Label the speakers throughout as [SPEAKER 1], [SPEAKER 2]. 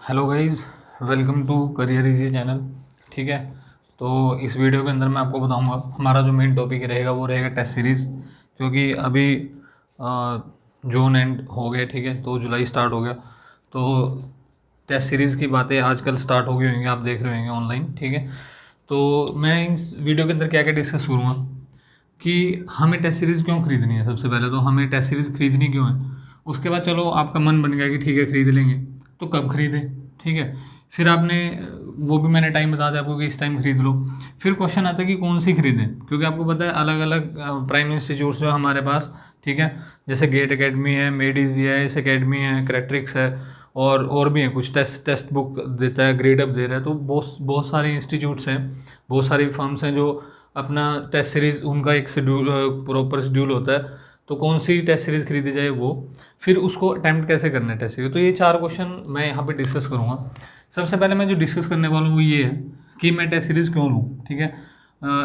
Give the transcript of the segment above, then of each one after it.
[SPEAKER 1] Hello guys, welcome to career easy channel. ठीक है, तो इस वीडियो के अंदर मैं आपको बताऊंगा हमारा जो मेन टॉपिक रहेगा वो रहेगा टेस्ट सीरीज़। क्योंकि अभी जून एंड हो गए, ठीक है, तो जुलाई स्टार्ट हो गया। तो टेस्ट सीरीज़ की बातें आजकल स्टार्ट हो गई होंगी, आप देख रहे होंगे ऑनलाइन। ठीक है, तो मैं इस वीडियो के अंदर क्या क्या डिस्कस करूँगा कि हमें टेस्ट सीरीज़ क्यों खरीदनी है। सबसे पहले तो हमें टेस्ट सीरीज़ खरीदनी क्यों है, उसके बाद चलो आपका मन बन गया कि ठीक है खरीद लेंगे, तो कब खरीदें। ठीक है, फिर आपने वो भी मैंने टाइम बता दिया आपको कि इस टाइम खरीद लो। फिर क्वेश्चन आता है कि कौन सी खरीदें, क्योंकि आपको पता है अलग अलग प्राइम इंस्टीट्यूट्स जो है हमारे पास। ठीक है, जैसे गेट एकेडमी है, मेड इजी है, इस एकेडमी है, क्रैट्रिक्स है, और भी है कुछ। टेस्ट बुक देता है, ग्रेड अप दे रहा है। तो बहुत बहुत सारे इंस्टीट्यूट्स हैं, बहुत सारी फर्म्स हैं जो अपना टेस्ट सीरीज़, उनका एक शेड्यूल, प्रॉपर शेड्यूल होता है। तो कौन सी टेस्ट सीरीज़ खरीदी जाए वो, फिर उसको अटैम्प्ट कैसे करना है टेस्ट सीरीज। तो ये 4 क्वेश्चन मैं यहाँ पे डिस्कस करूँगा। सबसे पहले मैं जो डिस्कस करने वाला हूँ वो ये है कि मैं टेस्ट सीरीज़ क्यों लूँ। ठीक है,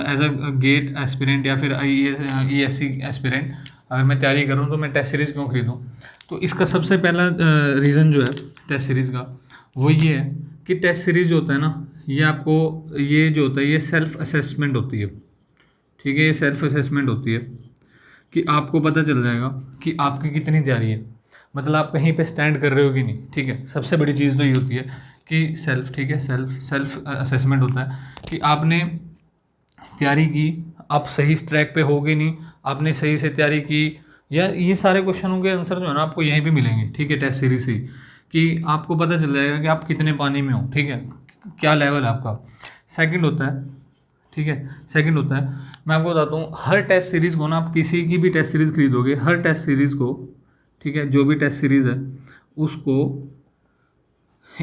[SPEAKER 1] एज अ गेट एस्पिरेंट या फिर ESC एस्पिरेंट अगर मैं तैयारी कर रहा हूँ तो मैं टेस्ट सीरीज़ क्यों खरीदूँ। तो इसका सबसे पहला रीज़न जो है टेस्ट सीरीज़ का वो ये है कि टेस्ट सीरीज़ जो होता है ना, ये आपको, ये जो होता है ये सेल्फ असेसमेंट होती है। ठीक है, ये सेल्फ असेसमेंट होती है कि आपको पता चल जाएगा कि आपकी कितनी तैयारी है, मतलब आप कहीं पे स्टैंड कर रहे हो कि नहीं। ठीक है, सबसे बड़ी चीज़ तो ये होती है कि सेल्फ, ठीक है, सेल्फ असेसमेंट होता है कि आपने तैयारी की, आप सही ट्रैक पे हो कि नहीं, आपने सही से तैयारी की, या ये सारे क्वेश्चनों के आंसर जो है ना आपको यहीं पे मिलेंगे। ठीक है, टेस्ट सीरीज से कि आपको पता चल जाएगा कि आप कितने पानी में हो। ठीक है, क्या लेवल है आपका। सेकंड होता है, ठीक है, सेकंड होता है, मैं आपको बताता हूँ, हर टेस्ट सीरीज़ को ना, आप किसी की भी टेस्ट सीरीज़ खरीदोगे, हर टेस्ट सीरीज़ को, ठीक है, जो भी टेस्ट सीरीज़ है उसको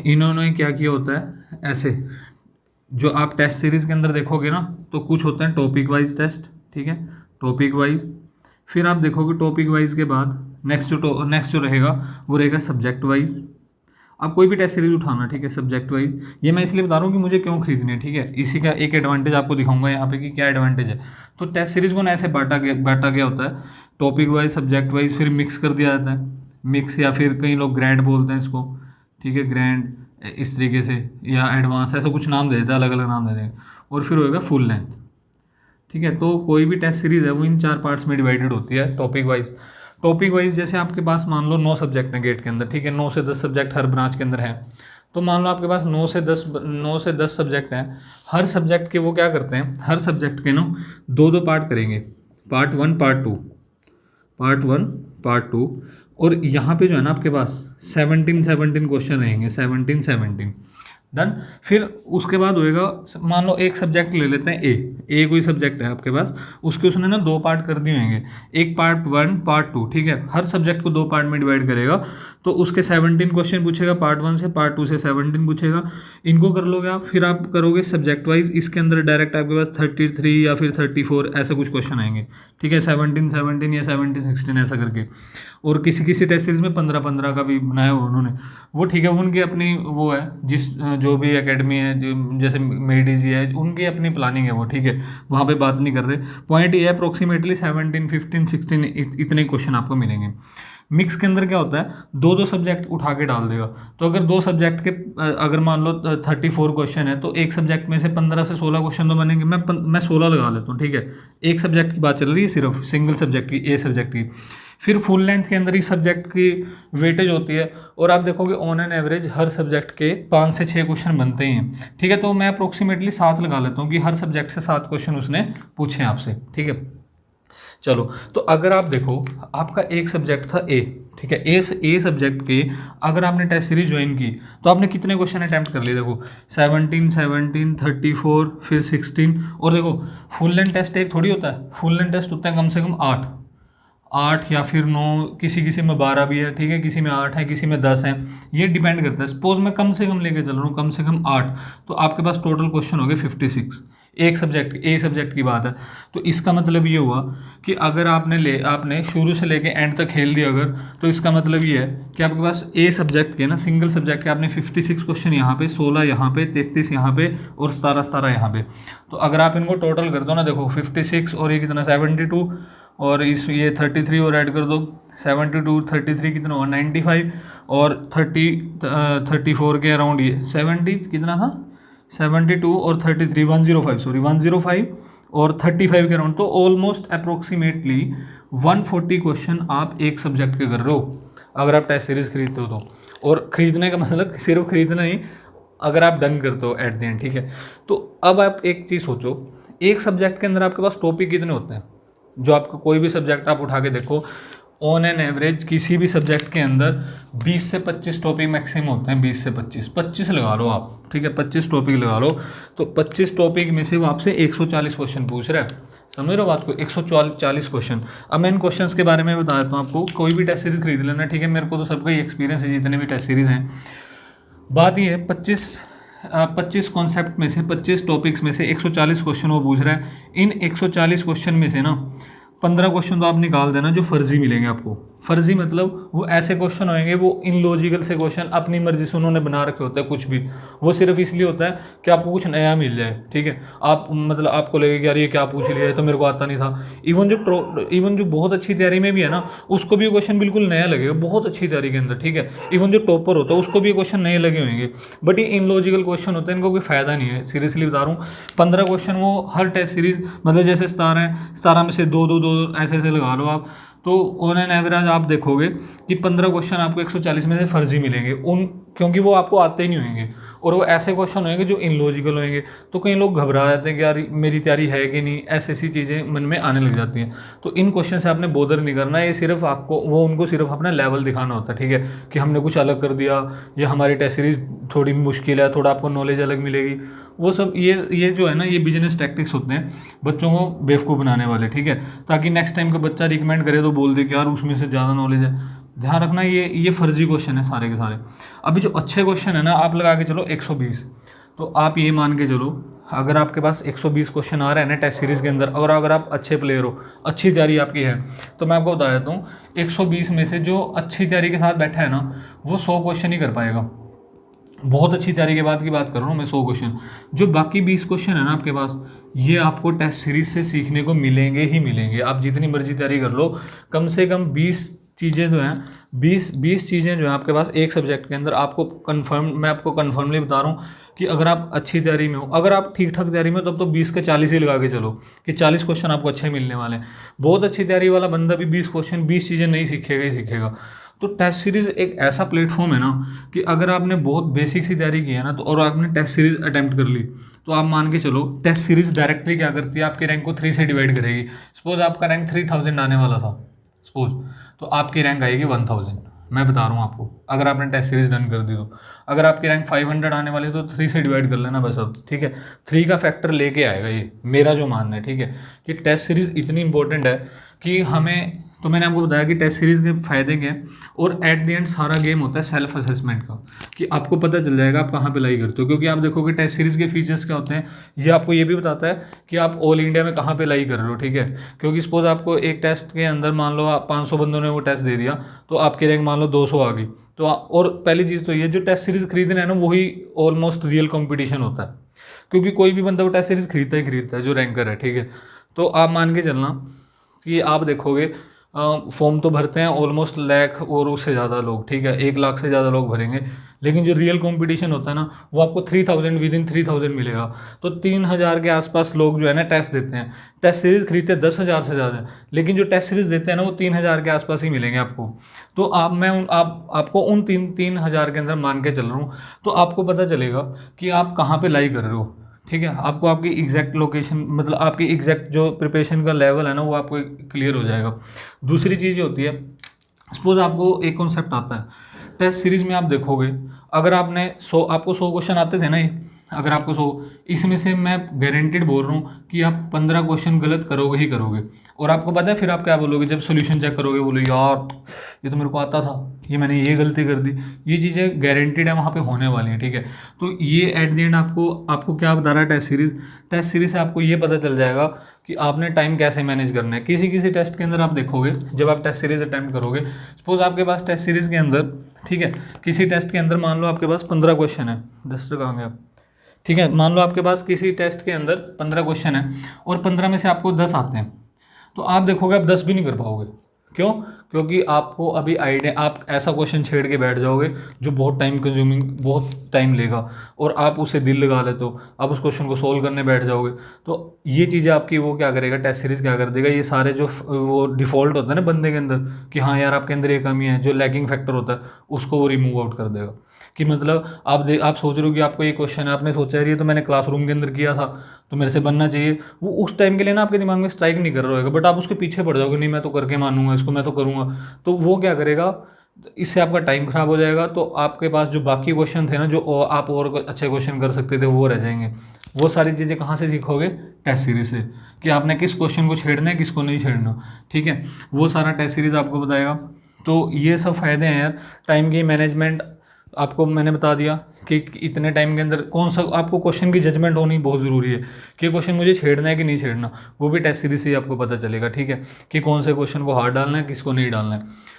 [SPEAKER 1] इन्होंने क्या किया होता है, ऐसे जो आप टेस्ट सीरीज़ के अंदर देखोगे ना, तो कुछ होते हैं टॉपिक वाइज टेस्ट। ठीक है, टॉपिक वाइज, फिर आप देखोगे टॉपिक वाइज के बाद नेक्स्ट जो रहेगा वो रहेगा सब्जेक्ट वाइज। आप कोई भी टेस्ट सीरीज उठाना, ठीक है, सब्जेक्ट वाइज। ये मैं इसलिए बता रहा हूँ कि मुझे क्यों खरीदनी है। ठीक है, इसी का एक एडवांटेज आपको दिखाऊंगा यहाँ पे कि क्या एडवांटेज है। तो टेस्ट सीरीज को ना ऐसे बांटा गया होता है, टॉपिक वाइज, सब्जेक्ट वाइज, फिर मिक्स कर दिया जाता है। मिक्स, या फिर कई लोग ग्रैंड बोलते हैं इसको। ठीक है, ग्रैंड, इस तरीके से, या एडवांस, ऐसा कुछ नाम दे देते हैं, अलग अलग नाम दे देंगे। और फिर होएगा फुल लेंथ। ठीक है, तो कोई भी टेस्ट सीरीज है वो इन 4 पार्ट्स में डिवाइडेड होती है टॉपिक वाइज। टॉपिक वाइज जैसे आपके पास मान लो 9 सब्जेक्ट हैं गेट के अंदर। ठीक है, 9 से 10 सब्जेक्ट हर ब्रांच के अंदर हैं। तो मान लो आपके पास 9 से 10 सब्जेक्ट हैं। हर सब्जेक्ट के वो क्या करते हैं, हर सब्जेक्ट के ना 2-2 पार्ट करेंगे, पार्ट 1 पार्ट 2, पार्ट 1 पार्ट 2। और यहाँ पे जो है ना आपके पास 17 क्वेश्चन रहेंगे, 17 डन। फिर उसके बाद होएगा, मान लो एक सब्जेक्ट ले लेते हैं, ए कोई सब्जेक्ट है आपके पास, उसके उसने ना 2 पार्ट कर दिए होंगे, एक पार्ट 1 पार्ट 2। ठीक है, हर सब्जेक्ट को 2 पार्ट में डिवाइड करेगा, तो उसके 17 क्वेश्चन पूछेगा, पार्ट 1 से, पार्ट 2 से 17 पूछेगा। इनको कर लोगे आप, फिर आप करोगे सब्जेक्ट वाइज, इसके अंदर डायरेक्ट आपके पास 33 या फिर 34 ऐसे कुछ क्वेश्चन आएंगे। ठीक है, 17 या 17 ऐसा करके। और किसी किसी टेस्ट सीरीज में 15 का भी बनाया हुआ उन्होंने, वो ठीक है, उनकी अपनी वो है, जिस जो भी एकेडमी है, जो जैसे मेड इजी है, उनकी अपनी प्लानिंग है वो। ठीक है, वहाँ पे बात नहीं कर रहे। पॉइंट ये है, अप्रोक्सीमेटली 17, 15, 16 इतने क्वेश्चन आपको मिलेंगे। मिक्स के अंदर क्या होता है, 2-2 सब्जेक्ट उठा के डाल देगा। तो अगर 2 सब्जेक्ट के, अगर मान लो 34 क्वेश्चन है, तो एक सब्जेक्ट में से 15 से 16 क्वेश्चन तो बनेंगे। मैं 16 लगा लेता हूँ। ठीक है, एक सब्जेक्ट की बात चल रही है, सिर्फ सिंगल सब्जेक्ट की, ए सब्जेक्ट की। फिर फुल लेंथ के अंदर ही सब्जेक्ट की वेटेज होती है, और आप देखोगे on an average her subject के 5 से 6 क्वेश्चन बनते ही हैं। ठीक है, तो मैं अप्रोक्सीमेटली 7 लगा लेता हूँ कि हर सब्जेक्ट से 7 क्वेश्चन उसने पूछे आपसे। ठीक है, चलो, तो अगर आप देखो, आपका एक सब्जेक्ट था ए। ठीक है, ए सब्जेक्ट के अगर आपने टेस्ट सीरीज ज्वाइन की, तो आपने कितने क्वेश्चन अटैम्प्ट कर लिए, देखो 17, 34, फिर 16। और देखो फुल लेंथ टेस्ट एक थोड़ी होता है, फुल लेंथ टेस्ट होता है कम से कम 8 या फिर 9, किसी किसी में 12 भी है। ठीक है, किसी में 8 है, किसी में 10 है, ये डिपेंड करता है। सपोज मैं कम से कम लेके चल रहा हूँ, कम से कम 8, तो आपके पास टोटल क्वेश्चन हो गए 56। एक सब्जेक्ट, ए सब्जेक्ट की बात है। तो इसका मतलब ये हुआ कि अगर आपने शुरू से लेके एंड तक खेल दिया अगर, तो इसका मतलब ये है कि आपके पास ए सब्जेक्ट के ना, सिंगल सब्जेक्ट के आपने 56 क्वेश्चन यहाँ पे, 16 यहाँ पे, 33 यहाँ पे, और 17 यहाँ पे। तो अगर आप इनको टोटल कर दो ना, देखो 56 और ये कितना 72, और इस ये 33 और ऐड कर दो, 72 33 कितना हुआ 95, और 34 के अराउंड ये 70 कितना था 72 और 33 105 सॉरी 105 और 35 के अराउंड, तो ऑलमोस्ट अप्रोक्सीमेटली 140 क्वेश्चन आप एक सब्जेक्ट के कर रहे हो अगर आप टेस्ट सीरीज खरीदते हो तो। और ख़रीदने का मतलब सिर्फ खरीदना नहीं, अगर आप डन करते हो एट द एंड, ठीक है। तो अब आप एक चीज़ सोचो, एक सब्जेक्ट के अंदर आपके पास टॉपिक कितने होते हैं, जो आपका कोई भी सब्जेक्ट आप उठा के देखो, ऑन एन एवरेज किसी भी सब्जेक्ट के अंदर 20 से 25 टॉपिक मैक्सिमम होते हैं, 20 से 25 लगा लो आप, ठीक है, 25 टॉपिक लगा लो। तो 25 टॉपिक में से वो आपसे 140 क्वेश्चन पूछ रहा है, समझ रहे हो बात को, 140 क्वेश्चन। अब मैं इन क्वेश्चंस के बारे में बता देता हूँ आपको, कोई भी टेस्ट सीरीज खरीद लेना, ठीक है, मेरे को तो सबका ही एक्सपीरियंस है जितने भी टेस्ट सीरीज़ हैं। बात ये है 25 कॉन्सेप्ट में से 25 टॉपिक्स में से 140 क्वेश्चन वो पूछ रहा है। इन 140 क्वेश्चन में से ना 15 क्वेश्चन तो आप निकाल देना जो फर्जी मिलेंगे आपको। फर्जी मतलब वो ऐसे क्वेश्चन होंगे, वो इनलॉजिकल से क्वेश्चन, अपनी मर्जी से उन्होंने बना रखे होते हैं, कुछ भी वो सिर्फ इसलिए होता है कि आपको कुछ नया मिल जाए, ठीक है। आप मतलब आपको लगेगा कि यार ये क्या पूछ लिया है, तो मेरे को आता नहीं था। इवन जो बहुत अच्छी तैयारी में भी है ना, उसको भी क्वेश्चन बिल्कुल नया लगेगा, बहुत अच्छी तैयारी के अंदर, ठीक है। इवन जो टॉपर होता है उसको भी क्वेश्चन नए लगे होंगे, बट ये इनलॉजिकल क्वेश्चन होते हैं, इनको कोई फायदा नहीं है, सीरियसली बता रहा हूँ। 15 क्वेश्चन वो हर टेस्ट सीरीज, मतलब जैसे 17 हैं, 17 में से दो ऐसे लगा लो आप, तो ऑन एन एवरेज आप देखोगे कि 15 क्वेश्चन आपको 140 में से फर्जी मिलेंगे, क्योंकि वो आपको आते ही नहीं होंगे, और वो ऐसे क्वेश्चन होंगे जो इनलॉजिकल होंगे। तो कई लोग घबरा जाते हैं कि यार मेरी तैयारी है कि नहीं, ऐसी चीज़ें मन में आने लग जाती हैं। तो इन क्वेश्चन से आपने बोदर नहीं करना, ये सिर्फ आपको उनको सिर्फ अपना लेवल दिखाना होता है, ठीक है, कि हमने कुछ अलग कर दिया, या हमारी टेस्ट सीरीज थोड़ी मुश्किल है, थोड़ा आपको नॉलेज अलग मिलेगी। वो सब ये जो है ना, ये बिजनेस टैक्टिक्स होते हैं बच्चों को बेवकूफ़ बनाने वाले, ठीक है, ताकि नेक्स्ट टाइम का बच्चा रिकमेंड करे तो बोल दे कि यार उसमें से ज़्यादा नॉलेज है। ध्यान रखना, ये फर्जी क्वेश्चन है सारे के सारे। अभी जो अच्छे क्वेश्चन है ना, आप लगा के चलो 120, तो आप ये मान के चलो अगर आपके पास 120 क्वेश्चन आ रहे हैं ना टेस्ट सीरीज़ के अंदर, और अगर आप अच्छे प्लेयर हो, अच्छी तैयारी आपकी है, तो मैं आपको बता देता हूँ 120 में से जो अच्छी तैयारी के साथ बैठा है ना, वो 100 क्वेश्चन ही कर पाएगा। बहुत अच्छी तैयारी के बाद की बात कर रहा हूँ मैं, 100 क्वेश्चन। जो बाकी 20 क्वेश्चन है ना आपके पास, ये आपको टेस्ट सीरीज से सीखने को मिलेंगे ही मिलेंगे। आप जितनी मर्जी तैयारी कर लो, कम से कम 20 चीज़ें जो हैं, 20 चीज़ें जो हैं आपके पास एक सब्जेक्ट के अंदर, मैं आपको कन्फर्मली बता रहा हूँ कि अगर आप अच्छी तैयारी में हो, अगर आप ठीक ठाक तैयारी में हो, तब तो 20 के 40 ही लगा के चलो कि 40 क्वेश्चन आपको अच्छे मिलने वाले हैं। बहुत अच्छी तैयारी वाला बंदा भी 20 चीज़ें नहीं सीखेगा ही सीखेगा। तो टेस्ट सीरीज़ एक ऐसा प्लेटफॉर्म है ना कि अगर आपने बहुत बेसिक सी तैयारी की है ना, तो और आपने टेस्ट सीरीज़ अटैम्प्ट कर ली, तो आप मान के चलो टेस्ट सीरीज़ डायरेक्टली क्या करती है, आपके रैंक को 3 से डिवाइड करेगी। सपोज आपका रैंक 3000 आने वाला था सपोज, तो आपकी रैंक आएगी 1000। मैं बता रहा हूँ आपको, अगर आपने टेस्ट सीरीज डन कर दी तो। अगर आपकी रैंक 500 आने वाली है तो 3 से डिवाइड कर लेना बस अब, ठीक है। 3 का फैक्टर लेके आएगा, ये मेरा जो मानना है, ठीक है, कि टेस्ट सीरीज इतनी इंपॉर्टेंट है कि हमें, तो मैंने आपको बताया कि टेस्ट सीरीज़ के फ़ायदे क्या हैं, और एट द एंड सारा गेम होता है सेल्फ असेसमेंट का, कि आपको पता चल जाएगा आप कहाँ पे लाई करते हो। क्योंकि आप देखोगे टेस्ट सीरीज़ के फीचर्स क्या होते हैं, ये आपको ये भी बताता है कि आप ऑल इंडिया में कहाँ पे लाई कर रहे हो, ठीक है। क्योंकि सपोज आपको एक टेस्ट के अंदर मान लो आप 500 बंदों ने वो टेस्ट दे दिया, तो आपकी रैंक मान लो 200 आ गई, तो और पहली चीज़ तो ये जो टेस्ट सीरीज़ खरीदना है ना, वही ऑलमोस्ट रियल कॉम्पिटिशन होता है, क्योंकि कोई भी बंदा वो टेस्ट सीरीज़ खरीदता है जो रैंकर है, ठीक है। तो आप मान के चलना कि आप देखोगे फॉर्म तो भरते हैं ऑलमोस्ट लाख और उससे ज़्यादा लोग, ठीक है, 1 लाख से ज़्यादा लोग भरेंगे, लेकिन जो रियल कंपटीशन होता है ना, वो आपको 3000 विदिन 3000 मिलेगा। तो 3000 के आसपास लोग जो है ना टेस्ट देते हैं। टेस्ट सीरीज़ खरीदते हैं 10,000 से ज़्यादा, लेकिन जो टेस्ट सीरीज़ देते हैं ना, वो 3000 के आसपास ही मिलेंगे आपको। तो आपको उन 3000 के अंदर मान के चल रहा हूँ, तो आपको पता चलेगा कि आप कहाँ पर लाई कर रहे हो, ठीक है। आपको आपकी एग्जैक्ट लोकेशन, मतलब आपकी एग्जैक्ट जो प्रिपरेशन का लेवल है ना, वो आपको क्लियर हो जाएगा। दूसरी चीज़ होती है, सपोज आपको एक कॉन्सेप्ट आता है टेस्ट सीरीज में, आप देखोगे अगर आपको 100 क्वेश्चन आते थे ना, ये अगर आपको 100, इसमें से मैं गारंटेड बोल रहा हूँ कि आप 15 क्वेश्चन गलत करोगे ही करोगे। और आपको पता है फिर आप क्या बोलोगे जब सोल्यूशन चेक करोगे, बोलो यार ये तो मेरे को आता था, ये मैंने ये गलती कर दी। ये चीज़ें गारंटेड है वहाँ पे होने वाली हैं, ठीक है। तो ये एट द एंड आपको क्या बता रहा है टेस्ट सीरीज से आपको ये पता चल जाएगा कि आपने टाइम कैसे मैनेज करना है। किसी टेस्ट के अंदर आप देखोगे, जब आप टेस्ट सीरीज अटैम्प्ट करोगे, सपोज आपके पास टेस्ट सीरीज के अंदर, ठीक है, किसी टेस्ट के अंदर मान लो आपके पास 15 क्वेश्चन है, 10 कहाँ गए आप, ठीक है, मान लो आपके पास किसी टेस्ट के अंदर 15 क्वेश्चन है और 15 में से आपको 10 आते हैं, तो आप देखोगे आप 10 भी नहीं कर पाओगे। क्यों? क्योंकि आपको अभी आइडिया, आप ऐसा क्वेश्चन छेड़ के बैठ जाओगे जो बहुत टाइम कंज्यूमिंग, बहुत टाइम लेगा, और आप उसे दिल लगा लेते हो, आप उस क्वेश्चन को सोल्व करने बैठ जाओगे, तो ये चीज़ें आपकी वो क्या करेगा, टेस्ट सीरीज क्या कर देगा, ये सारे जो वो डिफ़ॉल्ट होता है ना बंदे के अंदर कि हाँ यार आपके अंदर ये कमी है, जो लैकिंग फैक्टर होता है उसको वो रिमूव आउट कर देगा। कि मतलब आप सोच रहे हो कि आपको ये क्वेश्चन है, आपने सोचा है ये तो मैंने क्लासरूम के अंदर किया था तो मेरे से बनना चाहिए, वो उस टाइम के लिए ना आपके दिमाग में स्ट्राइक नहीं कर रहा होगा, बट आप उसके पीछे पड़ जाओगे, नहीं मैं तो करके मानूंगा इसको, मैं तो करूँगा, तो वो क्या करेगा, इससे आपका टाइम खराब हो जाएगा, तो आपके पास जो बाकी क्वेश्चन थे ना, जो आप और अच्छे क्वेश्चन कर सकते थे, वो रह जाएंगे। वो सारी चीज़ें कहाँ से सीखोगे, टेस्ट सीरीज से, कि आपने किस क्वेश्चन को छेड़ना है, किसको नहीं छेड़ना, ठीक है, वो सारा टेस्ट सीरीज आपको बताएगा। तो ये सब फ़ायदे हैं यार। टाइम की मैनेजमेंट आपको मैंने बता दिया कि इतने टाइम के अंदर कौन सा, आपको क्वेश्चन की जजमेंट होनी बहुत ज़रूरी है कि क्वेश्चन मुझे छेड़ना है कि नहीं छेड़ना, वो भी टेस्ट सीरीज से ही आपको पता चलेगा, ठीक है, कि कौन से क्वेश्चन को हार्ड डालना है, किसको नहीं डालना है।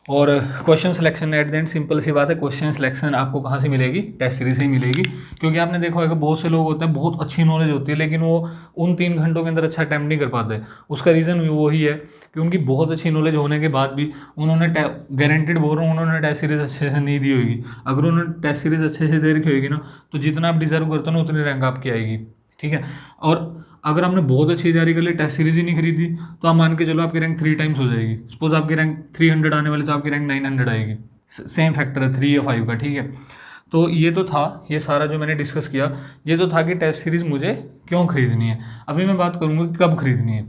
[SPEAKER 1] और question selection at the end, simple सी बात है, क्वेश्चन सिलेक्शन आपको कहाँ से मिलेगी, टेस्ट सीरीज से ही मिलेगी। क्योंकि आपने देखा होगा बहुत से लोग होते हैं, बहुत अच्छी नॉलेज होती है, लेकिन वो उन 3 घंटों के अंदर अच्छा अटैम्प्ट नहीं कर पाते। उसका रीज़न वही है कि उनकी बहुत अच्छी नॉलेज होने के बाद भी उन्होंने, गारंटेड बोल रहा हूँ, उन्होंने टेस्ट सीरीज अच्छे से नहीं दी होगी। अगर उन्होंने टेस्ट सीरीज अच्छे से दे रखी होगी ना, तो जितना आप डिजर्व करते हो ना उतनी रैंक आपकी आएगी, ठीक है। और अगर आपने बहुत अच्छी तैयारी कर ली, टेस्ट सीरीज ही नहीं खरीदी, तो आप मान के चलो आपकी रैंक 3 टाइम्स हो जाएगी। सपोज आपकी रैंक 300 आने वाली, तो आपकी रैंक 900 आएगी। सेम फैक्टर है 3 या 5 का, ठीक है। तो ये तो था, ये सारा जो मैंने डिस्कस किया, ये तो था कि टेस्ट सीरीज मुझे क्यों खरीदनी है। अभी मैं बात करूँगा कि कब खरीदनी है,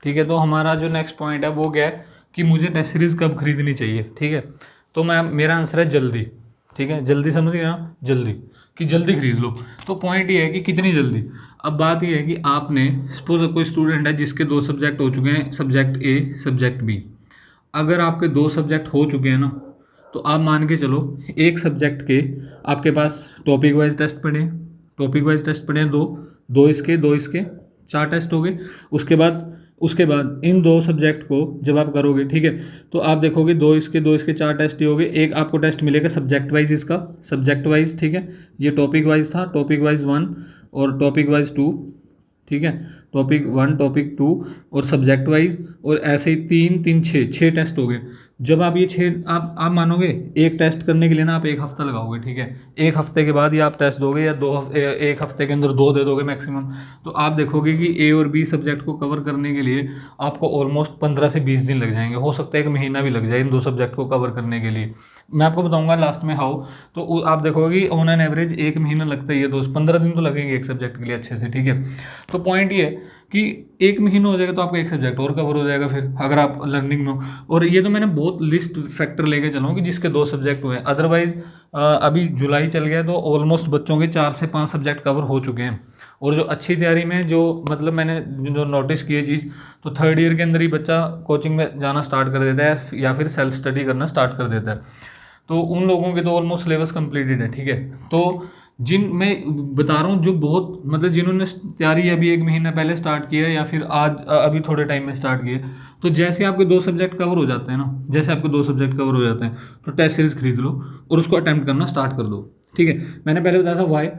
[SPEAKER 1] ठीक है। तो हमारा जो नेक्स्ट पॉइंट है वो क्या है कि मुझे टेस्ट सीरीज कब खरीदनी चाहिए, ठीक है। तो मेरा आंसर है जल्दी, ठीक है। जल्दी समझ गए ना, जल्दी, कि जल्दी खरीद लो। तो पॉइंट ये है कि कितनी जल्दी। अब बात ये है कि आपने, सपोज कोई स्टूडेंट है जिसके 2 सब्जेक्ट हो चुके हैं, सब्जेक्ट ए, सब्जेक्ट बी। अगर आपके 2 सब्जेक्ट हो चुके हैं ना, तो आप मान के चलो एक सब्जेक्ट के आपके पास टॉपिक वाइज टेस्ट पड़े हैं, टॉपिक वाइज टेस्ट पड़े हैं दो, दो इसके 4 टेस्ट हो गए। उसके बाद इन 2 सब्जेक्ट को जब आप करोगे, ठीक है, तो आप देखोगे 2 इसके 4 टेस्ट ही हो गए। एक आपको टेस्ट मिलेगा सब्जेक्ट वाइज, इसका सब्जेक्ट वाइज, ठीक है। ये टॉपिक वाइज था, टॉपिक वाइज 1 और टॉपिक वाइज 2, ठीक है। टॉपिक 1, टॉपिक 2 और सब्जेक्ट वाइज, और ऐसे ही 3 3 6 टेस्ट हो गए। जब आप ये 6, आप मानोगे एक टेस्ट करने के लिए ना आप 1 हफ्ता लगाओगे, ठीक है। 1 हफ्ते के बाद या आप टेस्ट दोगे, या 1 हफ्ते के अंदर 2 दे दोगे मैक्सिमम। तो आप देखोगे कि ए और बी सब्जेक्ट को कवर करने के लिए आपको ऑलमोस्ट 15 से 20 दिन लग जाएंगे, हो सकता है 1 महीना भी लग जाए इन 2 सब्जेक्ट को कवर करने के लिए। मैं आपको बताऊंगा लास्ट में हाउ। तो आप देखोगे कि ऑन एन एवरेज 1 महीना लगता है, ये 15 दिन तो लगेंगे एक सब्जेक्ट के लिए अच्छे से, ठीक है। तो पॉइंट ये है कि 1 महीना हो जाएगा तो आपका एक सब्जेक्ट और कवर हो जाएगा फिर, अगर आप लर्निंग में हो। और ये तो मैंने बहुत लिस्ट फैक्टर लेके चला हूँ कि जिसके 2 सब्जेक्ट हुए हैं। अदरवाइज अभी जुलाई चल गया तो ऑलमोस्ट बच्चों के 4 से 5 सब्जेक्ट कवर हो चुके हैं। और जो अच्छी तैयारी में, जो मतलब मैंने जो नोटिस की है चीज़, तो 3rd ईयर के अंदर ही बच्चा कोचिंग में जाना स्टार्ट कर देता है या फिर सेल्फ स्टडी करना स्टार्ट कर देता है। तो उन लोगों के तो ऑलमोस्ट सिलेबस कंप्लीटेड है, ठीक है। तो जिन मैं बता रहा हूँ जो बहुत मतलब जिन्होंने तैयारी अभी 1 महीना पहले स्टार्ट की है, या फिर आज अभी थोड़े टाइम में स्टार्ट किए, तो जैसे आपके 2 सब्जेक्ट कवर हो जाते हैं ना, जैसे आपके 2 सब्जेक्ट कवर हो जाते हैं, तो टेस्ट सीरीज खरीद लो और उसको अटैम्प्ट करना स्टार्ट कर दो, ठीक है। मैंने पहले बताया था वाई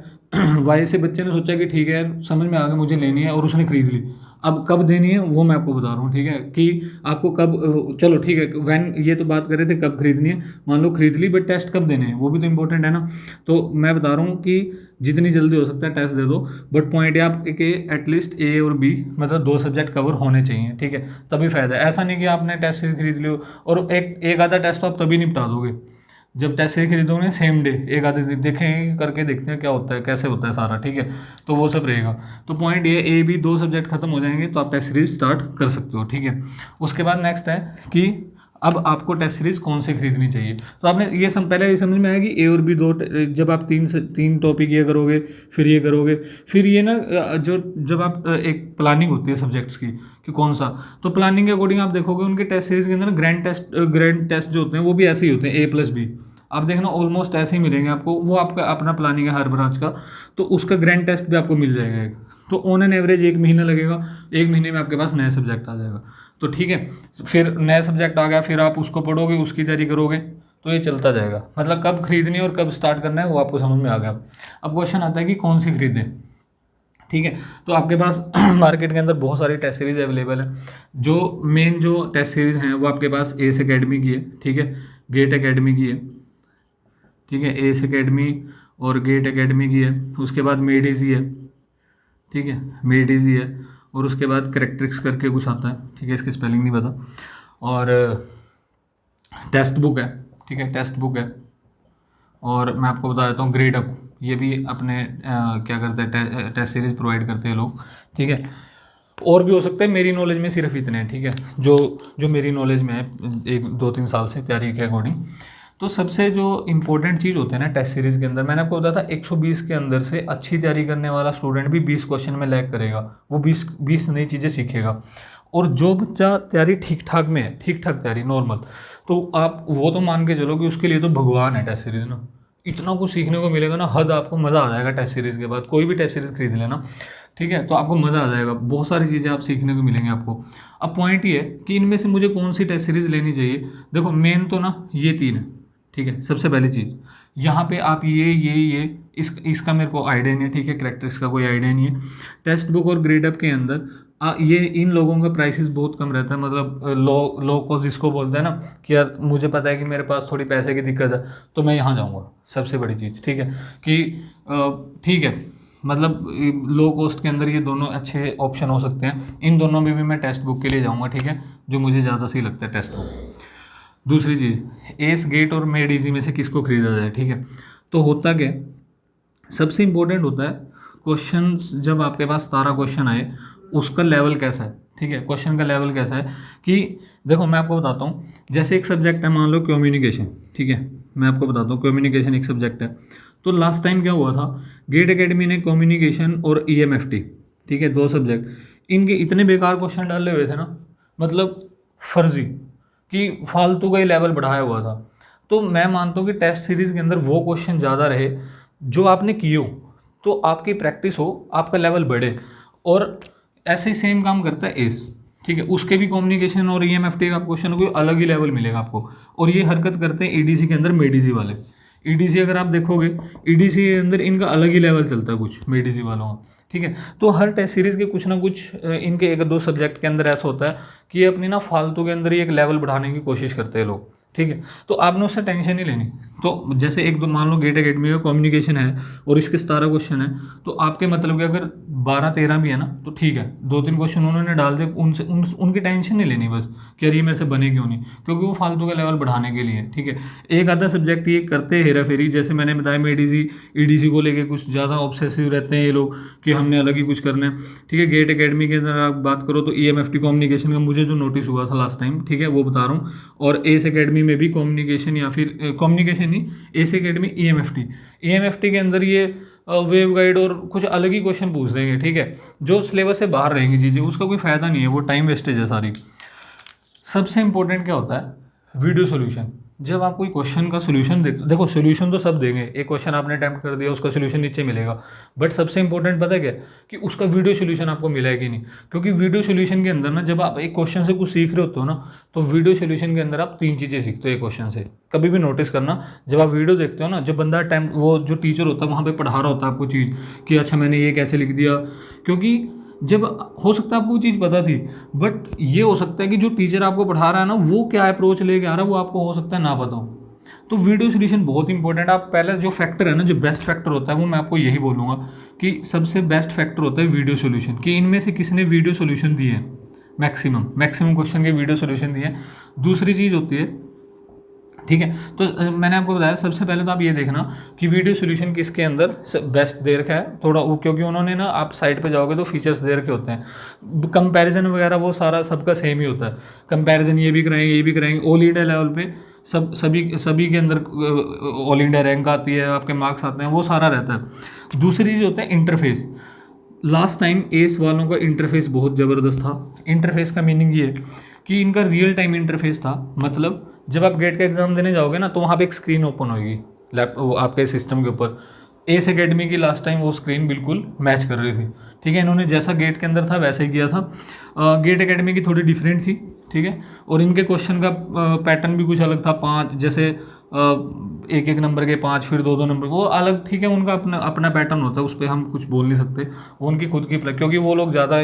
[SPEAKER 1] वाई से बच्चे ने सोचा कि ठीक है समझ में आ गया मुझे लेनी है, और उसने खरीद ली। अब कब देनी है वो मैं आपको बता रहा हूँ, ठीक है, कि आपको कब, चलो ठीक है, वैन ये तो बात कर रहे थे कब खरीदनी है, मान लो खरीद ली, बट टेस्ट कब देने हैं वो भी तो इंपॉर्टेंट है ना। तो मैं बता रहा हूँ कि जितनी जल्दी हो सकता है टेस्ट दे दो, बट पॉइंट है आपके एटलीस्ट ए और बी मतलब 2 सब्जेक्ट कवर होने चाहिए, ठीक है, तभी फायदा है। ऐसा नहीं कि आपने टेस्ट सीरीज खरीद लियो और एक आधा टेस्ट तो आप तभी निपटा दोगे जब टेस्ट सीरीज खरीदोगे सेम डे, एक आधे दिन देखें करके देखते हैं क्या होता है, कैसे होता है सारा, ठीक है। तो वो सब रहेगा। तो पॉइंट ये, ए बी 2 सब्जेक्ट खत्म हो जाएंगे तो आप टेस्ट सीरीज स्टार्ट कर सकते हो, ठीक है। उसके बाद नेक्स्ट है कि अब आपको टेस्ट सीरीज कौन से खरीदनी चाहिए। तो आपने ये पहले ये समझ में आया कि ए और बी 2, जब आप 3 टॉपिक ये करोगे, फिर ये करोगे, फिर ये ना जो जब आप एक प्लानिंग होती है सब्जेक्ट्स की कि कौन सा, तो प्लानिंग के अकॉर्डिंग आप देखोगे उनके टेस्ट सीरीज के अंदर ग्रैंड टेस्ट जो होते हैं वो भी ऐसे ही होते हैं, A+B। आप देखना ऑलमोस्ट ऐसे ही मिलेंगे आपको, वो आपका अपना प्लानिंग है हर ब्रांच का, तो उसका ग्रैंड टेस्ट भी आपको मिल जाएगा एक। तो ऑन एन एवरेज 1 महीना लगेगा, 1 महीने में आपके पास नया सब्जेक्ट आ जाएगा, तो ठीक है। फिर नया सब्जेक्ट आ गया, फिर आप उसको पढ़ोगे, उसकी तैयारी करोगे, तो ये चलता जाएगा। मतलब कब खरीदनी है और कब स्टार्ट करना है वो आपको समझ में आ गया। अब क्वेश्चन आता है कि कौन सी खरीदें। ठीक है। तो आपके पास मार्केट के अंदर बहुत सारी टेस्ट सीरीज अवेलेबल है। जो मेन जो टेस्ट सीरीज हैं वो आपके पास एस एकेडमी की है, ठीक है, गेट एकेडमी की है, ठीक है, एस एकेडमी और गेट एकेडमी की है। उसके बाद मेडिजी है, ठीक है, मेडिजी है, और उसके बाद करेक्ट्रिक्स करके कुछ आता है, ठीक है, इसकी स्पेलिंग नहीं पता, और टेक्स्ट बुक है, ठीक है, टेक्स्ट बुक है। और मैं आपको बता देता हूँ ग्रेड अप, ये भी अपने क्या करते हैं, टेस्ट सीरीज प्रोवाइड करते हैं लोग, ठीक है। और भी हो सकता है, मेरी नॉलेज में सिर्फ इतने हैं, ठीक है, जो जो मेरी नॉलेज में है 1-2-3 साल से तैयारी के अकॉर्डिंग। तो सबसे जो इम्पोर्टेंट चीज़ होते हैं ना टेस्ट सीरीज़ के अंदर, मैंने आपको बताया था 120 के अंदर से अच्छी तैयारी करने वाला स्टूडेंट भी 20 क्वेश्चन में लैग करेगा, वो 20 नई चीज़ें सीखेगा। और जो बच्चा तैयारी ठीक ठाक में है, ठीक ठाक तैयारी नॉर्मल, तो आप वो तो मान के चलो कि उसके लिए तो भगवान है टेस्ट सीरीज़ ना। इतना कुछ सीखने को मिलेगा ना, हद, आपको मज़ा आ जाएगा टेस्ट सीरीज़ के बाद। कोई भी टेस्ट सीरीज़ खरीद लेना, ठीक है, तो आपको मज़ा आ जाएगा, बहुत सारी चीज़ें आप सीखने को मिलेंगे आपको। अब पॉइंट ये है कि इनमें से मुझे कौन सी टेस्ट सीरीज़ लेनी चाहिए। देखो मेन तो ना ये 3 है, ठीक है। सबसे पहली चीज़ यहाँ पे आप ये इसका मेरे को आइडिया नहीं है, ठीक है, करेक्टर्स का कोई आइडिया नहीं है। टेक्स्ट बुक और ग्रेड अप के अंदर ये इन लोगों का प्राइसेस बहुत कम रहता है, मतलब लो कॉस्ट जिसको बोलते हैं ना, कि यार मुझे पता है कि मेरे पास थोड़ी पैसे की दिक्कत है तो मैं यहाँ जाऊँगा, सबसे बड़ी चीज़, ठीक है, कि ठीक है, मतलब लो कॉस्ट के अंदर ये दोनों अच्छे ऑप्शन हो सकते हैं। इन दोनों में भी मैं टेक्स्ट बुक के लिए जाऊँगा, ठीक है, जो मुझे ज़्यादा सही लगता है टेक्स्ट बुक। दूसरी चीज़, एस गेट और मेड इजी में से किसको खरीदा जाए, ठीक है। तो होता क्या, सबसे इम्पोर्टेंट होता है क्वेश्चन, जब आपके पास 17 क्वेश्चन आए उसका लेवल कैसा है, ठीक है, क्वेश्चन का लेवल कैसा है। कि देखो मैं आपको बताता हूँ, जैसे एक सब्जेक्ट है, मान लो कम्युनिकेशन, ठीक है, मैं आपको बताता हूँ कम्युनिकेशन एक सब्जेक्ट है। तो लास्ट टाइम क्या हुआ था, गेट एकेडमी ने कम्युनिकेशन और EMFT, ठीक है, 2 सब्जेक्ट, इनके इतने बेकार क्वेश्चन डाले हुए थे ना, मतलब फर्जी, कि फालतू का ही लेवल बढ़ाया हुआ था। तो मैं मानता हूँ कि टेस्ट सीरीज़ के अंदर वो क्वेश्चन ज़्यादा रहे जो आपने किए हो, तो आपकी प्रैक्टिस हो, आपका लेवल बढ़े। और ऐसे ही सेम काम करता है एस, ठीक है, उसके भी कम्युनिकेशन और EMFT का क्वेश्चन कोई अलग ही लेवल मिलेगा आपको। और ये हरकत करते हैं EDC के अंदर मेडिसी वाले। EDC अगर आप देखोगे, EDC के अंदर इनका अलग ही लेवल चलता है कुछ मेडिसी वालों का, ठीक है। तो हर टेस्ट सीरीज़ के कुछ ना कुछ इनके 1-2 सब्जेक्ट के अंदर ऐसा होता है कि ये अपनी ना फालतू के अंदर ही एक लेवल बढ़ाने की कोशिश करते हैं लोग, ठीक है। तो आपने उससे टेंशन नहीं लेनी। तो जैसे 1-2 मान लो गेट एकेडमी का कम्युनिकेशन है और इसके 17 क्वेश्चन है, तो आपके मतलब कि अगर 12-13 भी है ना तो ठीक है, 2-3 क्वेश्चन उन्होंने डाल दिए, उनकी टेंशन नहीं लेनी बस कि यार ये मेरे से बने क्यों नहीं, क्योंकि वो फालतू का लेवल बढ़ाने के लिए, ठीक है। एक आधा सब्जेक्ट ये करते हेरा फेरी, जैसे मैंने बताया मेडिसी EDC को लेके कुछ ज़्यादा ऑब्सेसिव रहते हैं ये लोग कि हमने अलग ही कुछ करना है, ठीक है। गेट एकेडमी के अंदर आप बात करो तो EMFT कम्युनिकेशन का मुझे जो नोटिस हुआ था लास्ट टाइम, ठीक है, वो बता रहा हूँ। और एस एकेडमी में भी कम्युनिकेशन, या फिर कम्युनिकेशन ही एस एकेडमी EMFT के अंदर ये वेव गाइड और कुछ अलग ही क्वेश्चन पूछ देंगे, ठीक है, जो सिलेबस से बाहर रहेंगी चीज़ें, उसका कोई फ़ायदा नहीं है, वो टाइम वेस्टेज है सारी। सबसे इंपॉर्टेंट क्या होता है, वीडियो सोल्यूशन। जब आप कोई क्वेश्चन का सोल्यूशन देखो सोल्यूशन तो सब देंगे, एक क्वेश्चन आपने अटैम्प्ट कर दिया उसका सोल्यूशन नीचे मिलेगा, बट सबसे इंपॉर्टेंट पता है क्या, कि उसका वीडियो सोल्यूशन आपको मिला है कि नहीं। क्योंकि वीडियो सोल्यूशन के अंदर ना, जब आप एक क्वेश्चन से कुछ सीख रहे होते हो ना, तो वीडियो सोल्यूशन के अंदर आप 3 चीज़ें सीखते हो एक क्वेश्चन से। कभी भी नोटिस करना, जब आप वीडियो देखते हो ना, जब बंदा अटैम्प्ट, वो जो टीचर होता है वहाँ पर पढ़ा रहा होता है आपको चीज़, कि अच्छा मैंने ये कैसे लिख दिया, क्योंकि जब हो सकता है आपको वो चीज़ पता थी, बट ये हो सकता है कि जो टीचर आपको पढ़ा रहा है ना, वो क्या अप्रोच लेके आ रहा है वो आपको हो सकता है ना पता हो। तो वीडियो सोल्यूशन बहुत इंपॉर्टेंट। आप पहले जो फैक्टर है ना, जो बेस्ट फैक्टर होता है, वो मैं आपको यही बोलूँगा कि सबसे बेस्ट फैक्टर होता है वीडियो सोल्यूशन, कि इनमें से किसने वीडियो सोल्यूशन दिए हैं, मैक्सिमम क्वेश्चन के वीडियो सोल्यूशन दिए हैं। दूसरी चीज़ होती है, ठीक है, तो मैंने आपको बताया सबसे पहले तो आप ये देखना कि वीडियो सोल्यूशन किसके अंदर बेस्ट दे रखा है थोड़ा वो, क्योंकि उन्होंने ना, आप साइट पे जाओगे तो फीचर्स दे रखे होते हैं, कंपैरिजन वगैरह वो सारा सबका सेम ही होता है। कंपैरिजन ये भी कराएंगे ऑल इंडिया लेवल पे, सभी के अंदर ऑल इंडिया रैंक आती है, आपके मार्क्स आते हैं, वो सारा रहता है। दूसरी चीज़ होता है इंटरफेस। लास्ट टाइम एस वालों का इंटरफेस बहुत ज़बरदस्त था। इंटरफेस का मीनिंग ये है कि इनका रियल टाइम इंटरफेस था, मतलब जब आप गेट का एग्ज़ाम देने जाओगे ना, तो वहाँ पे एक स्क्रीन ओपन होगी लैपटॉप आपके सिस्टम के ऊपर। एस एकेडमी की लास्ट टाइम वो स्क्रीन बिल्कुल मैच कर रही थी, ठीक है, इन्होंने जैसा गेट के अंदर था वैसे ही किया था। गेट एकेडमी की थोड़ी डिफरेंट थी, ठीक है, और इनके क्वेश्चन का पैटर्न भी कुछ अलग था। 5 जैसे एक एक नंबर के 5, फिर 2 2 नंबर, वो अलग, ठीक है, उनका अपना अपना पैटर्न होता है, उस पर हम कुछ बोल नहीं सकते, वो उनकी खुद की क्योंकि वो लोग ज़्यादा,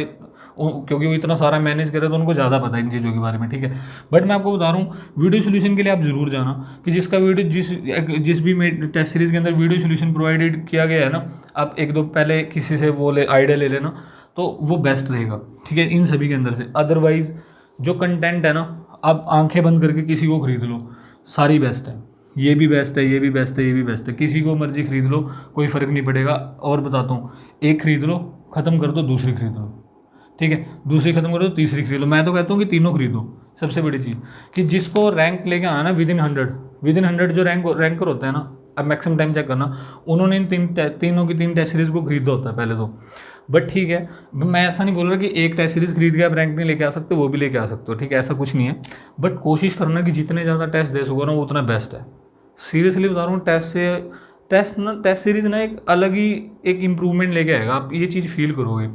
[SPEAKER 1] क्योंकि वो इतना सारा मैनेज करे तो उनको ज़्यादा पता है इन चीज़ों के बारे में, ठीक है। बट मैं आपको बता रहा हूँ, वीडियो सोल्यूशन के लिए आप जरूर जाना, कि जिसका वीडियो जिस भी टेस्ट सीरीज़ के अंदर वीडियो सोल्यूशन प्रोवाइडेड किया गया है ना, आप एक दो पहले किसी से वो आइडिया ले लेना, तो वो बेस्ट रहेगा, ठीक है, इन सभी के अंदर से। अदरवाइज जो कंटेंट है ना, आप आंखें बंद करके किसी को खरीद लो, सारी बेस्ट है, ये भी बेस्ट है, ये भी बेस्ट है, ये भी बेस्ट है, किसी को मर्जी खरीद लो, कोई फ़र्क नहीं पड़ेगा। और बताता हूँ, एक खरीद लो, ख़त्म कर दो, दूसरी खरीद लो, ठीक है, दूसरी खत्म कर दो, तीसरी खरीद लो। मैं तो कहता हूँ कि तीनों खरीदो। सबसे बड़ी चीज़ कि जिसको रैंक लेके आना ना विदिन 100 जो रैंकर होता है ना, अब मैक्सिमम टाइम चेक करना, उन्होंने इन तीनों की 3 टेस्ट सीरीज़ को खरीदा होता है पहले तो। बट ठीक है, मैं ऐसा नहीं बोल रहा कि एक टेस्ट सीरीज़ खरीद के आप रैंक नहीं लेके आ सकते, वो भी लेके आ सकते हो, ठीक है, ऐसा कुछ नहीं है। बट कोशिश करना कि जितने ज़्यादा टेस्ट दे सको ना, वो उतना बेस्ट है। सीरियसली बता रहा हूँ, टेस्ट सीरीज़ ना एक अलग ही एक इम्प्रूवमेंट लेके आएगा, आप ये चीज़ फील करोगे।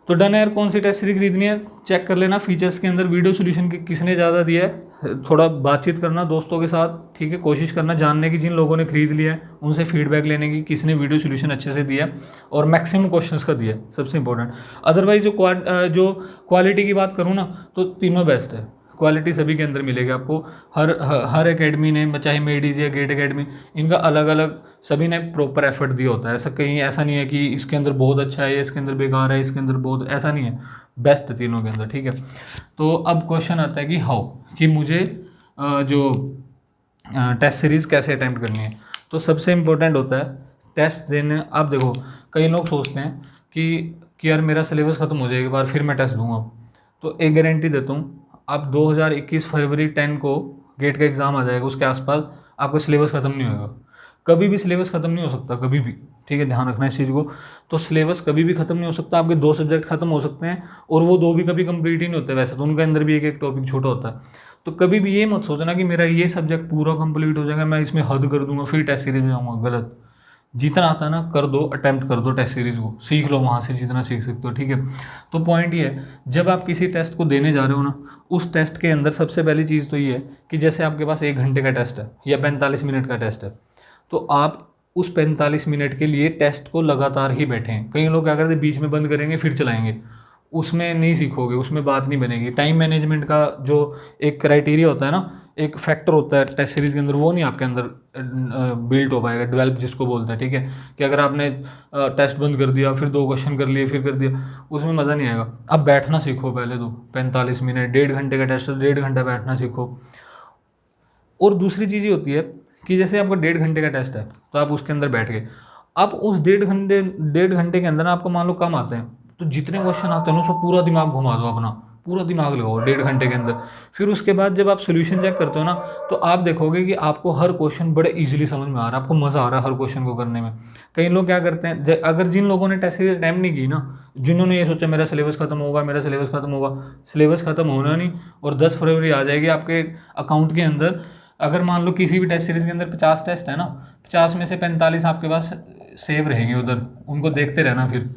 [SPEAKER 1] तो डन है यार, कौन सी टेस्ट सीरीज खरीदनी है चेक कर लेना। फीचर्स के अंदर वीडियो सोल्यूशन किसने ज़्यादा दिया है, थोड़ा बातचीत करना दोस्तों के साथ, ठीक है, कोशिश करना जानने की, जिन लोगों ने खरीद लिया है उनसे फीडबैक लेने की, किसने वीडियो सोल्यूशन अच्छे से दिया और मैक्सिमम क्वेश्चंस का दिया, सबसे इंपॉर्टेंट। अदरवाइज जो क्वालिटी की बात करूँ ना, तो तीनों बेस्ट है, क्वालिटी सभी के अंदर मिलेगी आपको। हर एकेडमी ने, चाहे मेडीज या गेट एकेडमी, इनका अलग अलग सभी ने प्रॉपर एफर्ट दिया होता है। ऐसा नहीं है कि इसके अंदर बहुत अच्छा है, इसके अंदर बेकार है, इसके अंदर बहुत, ऐसा नहीं है, बेस्ट है तीनों के अंदर, ठीक है। तो अब क्वेश्चन आता है कि हाउ, कि मुझे जो टेस्ट सीरीज़ कैसे अटैम्प्ट करनी है। तो सबसे इम्पोर्टेंट होता है टेस्ट देने। आप देखो, कई लोग सोचते हैं कि यार मेरा सिलेबस ख़त्म हो जाएगा एक बार, फिर मैं टेस्ट दूंगा। तो एक गारंटी देता हूँ, आप 2021 फरवरी 10 को गेट का एग्ज़ाम आ जाएगा, उसके आसपास आपका सिलेबस ख़त्म नहीं होगा। कभी भी सिलेबस ख़त्म नहीं हो सकता, कभी भी, ठीक है, ध्यान रखना इस चीज़ को। तो सिलेबस कभी भी ख़त्म नहीं हो सकता, आपके 2 सब्जेक्ट ख़त्म हो सकते हैं, और वो 2 भी कभी कंप्लीट ही नहीं होते, वैसे तो उनके अंदर भी एक एक टॉपिक छोटा होता है। तो कभी भी ये मत सोचना कि मेरा ये सब्जेक्ट पूरा कंप्लीट हो जाएगा, मैं इसमें हद कर दूंगा फिर टेस्ट सीरीज में जाऊँगा, गलत। जितना आता है ना कर दो, अटेम्प्ट कर दो टेस्ट सीरीज़ को, सीख लो वहाँ से जितना सीख सकते हो, ठीक है। तो पॉइंट ये है, जब आप किसी टेस्ट को देने जा रहे हो ना, उस टेस्ट के अंदर सबसे पहली चीज़ तो ये है कि जैसे आपके पास 1 घंटे का टेस्ट है या 45 मिनट का टेस्ट है, तो आप उस 45 मिनट के लिए टेस्ट को लगातार ही बैठें। कई लोग क्या करते हैं, बीच में बंद करेंगे फिर चलाएंगे, उसमें नहीं सीखोगे, उसमें बात नहीं बनेगी। टाइम मैनेजमेंट का जो एक क्राइटेरिया होता है ना, एक फैक्टर होता है टेस्ट सीरीज़ के अंदर, वो नहीं आपके अंदर बिल्ट हो पाएगा, डेवलप जिसको बोलते हैं, ठीक है। कि अगर आपने टेस्ट बंद कर दिया, फिर 2 क्वेश्चन कर लिए, फिर कर दिया, उसमें मज़ा नहीं आएगा। अब बैठना सीखो पहले तो, 45 मिनट, 1.5 घंटे का टेस्ट है, 1.5 घंटा बैठना सीखो। और दूसरी चीज़ ये होती है कि जैसे आपका 1.5 घंटे का टेस्ट है, तो आप उसके अंदर बैठ गए, आप उस 1.5 घंटे के अंदर ना आपको मान लो कम आते हैं, तो जितने क्वेश्चन आते हैं ना, उसको पूरा दिमाग घुमा दो, अपना पूरा दिमाग लगाओ 1.5 घंटे के अंदर। फिर उसके बाद जब आप सोल्यूशन चेक करते हो ना, तो आप देखोगे कि आपको हर क्वेश्चन बड़े इजीली समझ में आ रहा है, आपको मज़ा आ रहा है हर क्वेश्चन को करने में। कई लोग क्या करते हैं, अगर जिन लोगों ने टेस्ट सीरीज अटैम्प्ट नहीं की ना, जिन्होंने ये सोचा मेरा सिलेबस खत्म होगा, मेरा सिलेबस खत्म होगा, सिलेबस खत्म होना नहीं, और 10 फरवरी आ जाएगी आपके अकाउंट के अंदर। अगर मान लो किसी भी टेस्ट सीरीज़ के अंदर 50 टेस्ट है ना, 50 में से 45 आपके पास सेव रहेंगे उधर, उनको देखते रहना फिर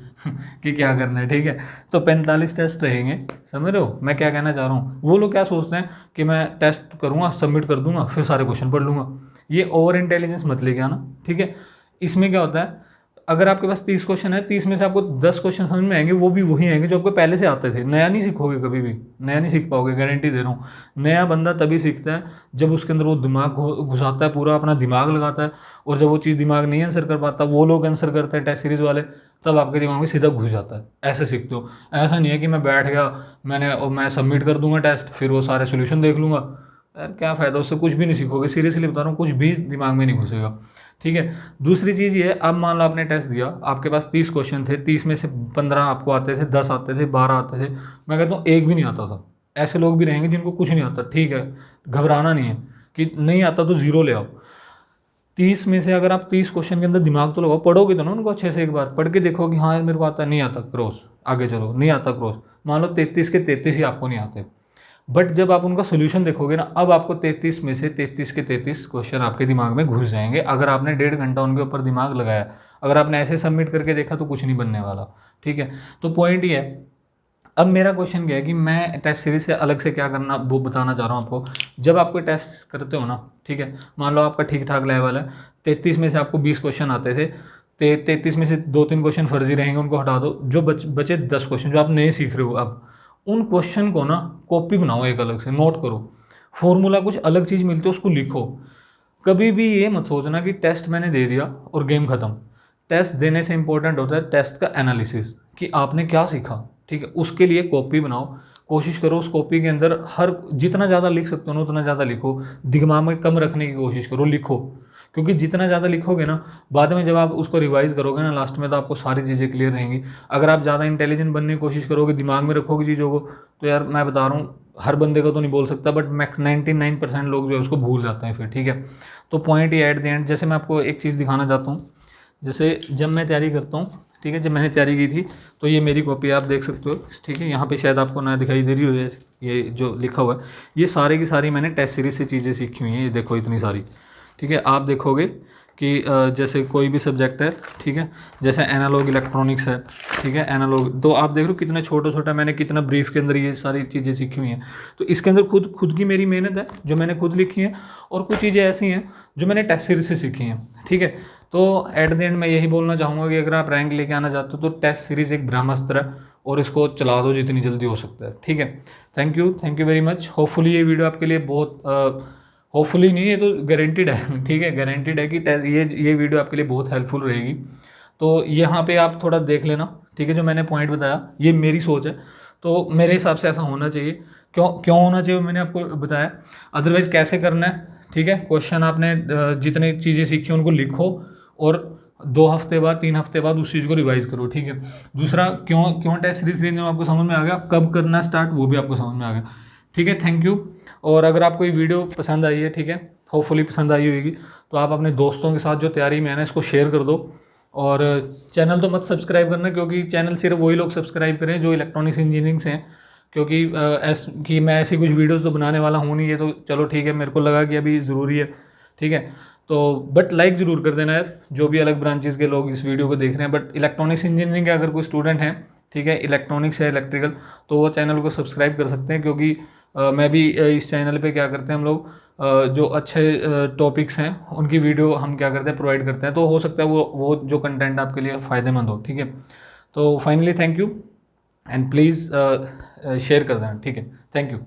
[SPEAKER 1] कि क्या करना है, ठीक है। तो 45 टेस्ट रहेंगे, समझ रहे हो मैं क्या कहना चाह रहा हूँ। वो लोग क्या सोचते हैं कि मैं टेस्ट करूँगा, सबमिट कर दूंगा, फिर सारे क्वेश्चन पढ़ लूँगा। ये ओवर इंटेलिजेंस मत लेके आना, ठीक है। इसमें क्या होता है, अगर आपके पास 30 क्वेश्चन है, 30 में से आपको 10 क्वेश्चन समझ में आएंगे, वो भी वही आएंगे जो आपको पहले से आते थे। नया नहीं सीखोगे, कभी भी नया नहीं सीख पाओगे, गारंटी दे रहा हूँ। नया बंदा तभी सीखता है जब उसके अंदर वो दिमाग घुसाता है, पूरा अपना दिमाग लगाता है, और जब वो चीज़ दिमाग नहीं आंसर कर पाता, वो लोग आंसर करते हैं टेस्ट सीरीज़ वाले, तब आपके दिमाग में सीधा घुस जाता है। ऐसे सीखते हो। ऐसा नहीं है कि मैं बैठ गया, मैं सबमिट कर दूंगा टेस्ट, फिर वो सारे सोल्यूशन देख लूँगा, यार क्या फ़ायदा, उससे कुछ भी नहीं सीखोगे। सीरियसली बता रहा हूँ, कुछ भी दिमाग में नहीं घुसेगा, ठीक है। दूसरी चीज़ ये है, अब मान लो आपने टेस्ट दिया, आपके पास 30 क्वेश्चन थे, 30 में से 15 आपको आते थे, 10 आते थे, 12 आते थे, मैं कहता हूँ एक भी नहीं आता था। ऐसे लोग भी रहेंगे जिनको कुछ नहीं आता, ठीक है, घबराना नहीं है कि नहीं आता तो 0 ले आओ। 30 में से अगर आप 30 क्वेश्चन के अंदर दिमाग तो लगाओ, पढ़ोगे तो ना उनको अच्छे से, एक बार पढ़ के देखो कि हाँ यार मेरे को आता, नहीं आता क्रॉस, आगे चलो, नहीं आता क्रॉस। मान लो 33 के 33 ही आपको नहीं आते, बट जब आप उनका सोल्यूशन देखोगे ना, अब आपको 33 में से 33 के 33 क्वेश्चन आपके दिमाग में घुस जाएंगे, अगर आपने 1.5 घंटा उनके ऊपर दिमाग लगाया। अगर आपने ऐसे सबमिट करके देखा तो कुछ नहीं बनने वाला, ठीक है। तो पॉइंट ये है, अब मेरा क्वेश्चन क्या है कि मैं टेस्ट सीरीज से अलग से क्या करना वो बताना चाह रहा हूँ आपको। जब आप कोई टेस्ट करते हो ना, ठीक है, मान लो आपका ठीक ठाक लेवल है, 33 में से आपको 20 क्वेश्चन आते थे, 33 में से 2-3 क्वेश्चन फर्जी रहेंगे, उनको हटा दो, जो बचे 10 क्वेश्चन जो आप नए सीख रहे हो, अब उन क्वेश्चन को ना कॉपी बनाओ, एक अलग से नोट करो, फॉर्मूला कुछ अलग चीज़ मिलती है उसको लिखो। कभी भी ये मत सोचना कि टेस्ट मैंने दे दिया और गेम खत्म। टेस्ट देने से इंपॉर्टेंट होता है टेस्ट का एनालिसिस, कि आपने क्या सीखा, ठीक है। उसके लिए कॉपी बनाओ, कोशिश करो उस कॉपी के अंदर हर जितना ज़्यादा लिख सकते हो ना उतना ज़्यादा लिखो, दिमाग में कम रखने की कोशिश करो, लिखो। क्योंकि जितना ज़्यादा लिखोगे ना, बाद में जब आप उसको रिवाइज करोगे ना लास्ट में, तो आपको सारी चीज़ें क्लियर रहेंगी। अगर आप ज़्यादा इंटेलिजेंट बनने की कोशिश करोगे, दिमाग में रखोगे चीज़ों को, तो यार मैं बता रहा हूँ, हर बंदे को तो नहीं बोल सकता, बट मैक्स 99% लोग जो है उसको भूल जाते हैं फिर, ठीक है। तो पॉइंट ये एट द एंड, जैसे मैं आपको एक चीज़ दिखाना चाहता हूँ, जैसे जब मैं तैयारी करता हूँ, ठीक है, जब मैंने तैयारी की थी, तो ये मेरी कॉपी आप देख सकते हो, ठीक है। यहाँ पे शायद आपको ना दिखाई दे रही हो, ये जो लिखा हुआ है, ये सारे की सारी मैंने टेस्ट सीरीज से चीज़ें सीखी हुई हैं, ये देखो इतनी सारी, ठीक है। आप देखोगे कि जैसे कोई भी सब्जेक्ट है, ठीक है, जैसे एनालॉग इलेक्ट्रॉनिक्स है, ठीक है, एनालॉग, तो आप देख रहे हो कितना छोटा छोटा मैंने कितना ब्रीफ के अंदर ये सारी चीज़ें सीखी हुई हैं। तो इसके अंदर खुद की मेरी मेहनत है जो मैंने खुद लिखी है, और कुछ चीज़ें ऐसी हैं जो मैंने टेस्ट सीरीज से सीखी हैं, ठीक है। तो एट द एंड मैं यही बोलना चाहूँगा कि अगर आप रैंक लेके आना चाहते हो तो टेस्ट सीरीज़ एक ब्रह्मास्त्र है, और इसको चला दो जितनी जल्दी हो सकता है, ठीक है। Thank you very much. Hopefully ये वीडियो आपके लिए बहुत होपफुली नहीं, ये तो गारंटीड है, ठीक है, गारंटीड है कि ये वीडियो आपके लिए बहुत हेल्पफुल रहेगी। तो यहाँ पे आप थोड़ा देख लेना, ठीक है, जो मैंने पॉइंट बताया ये मेरी सोच है, तो मेरे हिसाब से ऐसा होना चाहिए। क्यों होना चाहिए मैंने आपको बताया, अदरवाइज़ कैसे करना है, ठीक है। क्वेश्चन आपने जितनी चीज़ें सीखी उनको लिखो, और 2 हफ्ते बाद 3 हफ्ते बाद उस चीज़ को रिवाइज करो, ठीक है। दूसरा, क्यों टेस्ट सीरीज खरीदने में आपको समझ में आ गया, कब करना स्टार्ट वो भी आपको समझ में आ गया, ठीक है। Thank you. और अगर आपको ये वीडियो पसंद आई है, ठीक है, होपफुली पसंद आई होगी, तो आप अपने दोस्तों के साथ जो तैयारी में है ना, इसको शेयर कर दो। और चैनल तो मत सब्सक्राइब करना, क्योंकि चैनल सिर्फ वही लोग सब्सक्राइब करें जो इलेक्ट्रॉनिक्स इंजीनियरिंग से हैं, क्योंकि कि मैं ऐसी कुछ वीडियोस तो बनाने वाला हूँ नहीं, ये तो चलो ठीक है, मेरे को लगा कि अभी ज़रूरी है, ठीक है। तो बट लाइक ज़रूर कर देना यार, जो भी अलग ब्रांचेस के लोग इस वीडियो को देख रहे हैं। बट इलेक्ट्रॉनिक्स इंजीनियरिंग के अगर कोई स्टूडेंट हैं, ठीक है, इलेक्ट्रॉनिक्स या इलेक्ट्रिकल, तो वो चैनल को सब्सक्राइब कर सकते हैं, क्योंकि मैं भी इस चैनल पे क्या करते हैं हम लोग, जो अच्छे टॉपिक्स हैं उनकी वीडियो हम क्या करते हैं, प्रोवाइड करते हैं। तो हो सकता है वो जो कंटेंट आपके लिए फ़ायदेमंद हो, ठीक है। तो finally thank you, and please share कर देना, ठीक है। Thank you.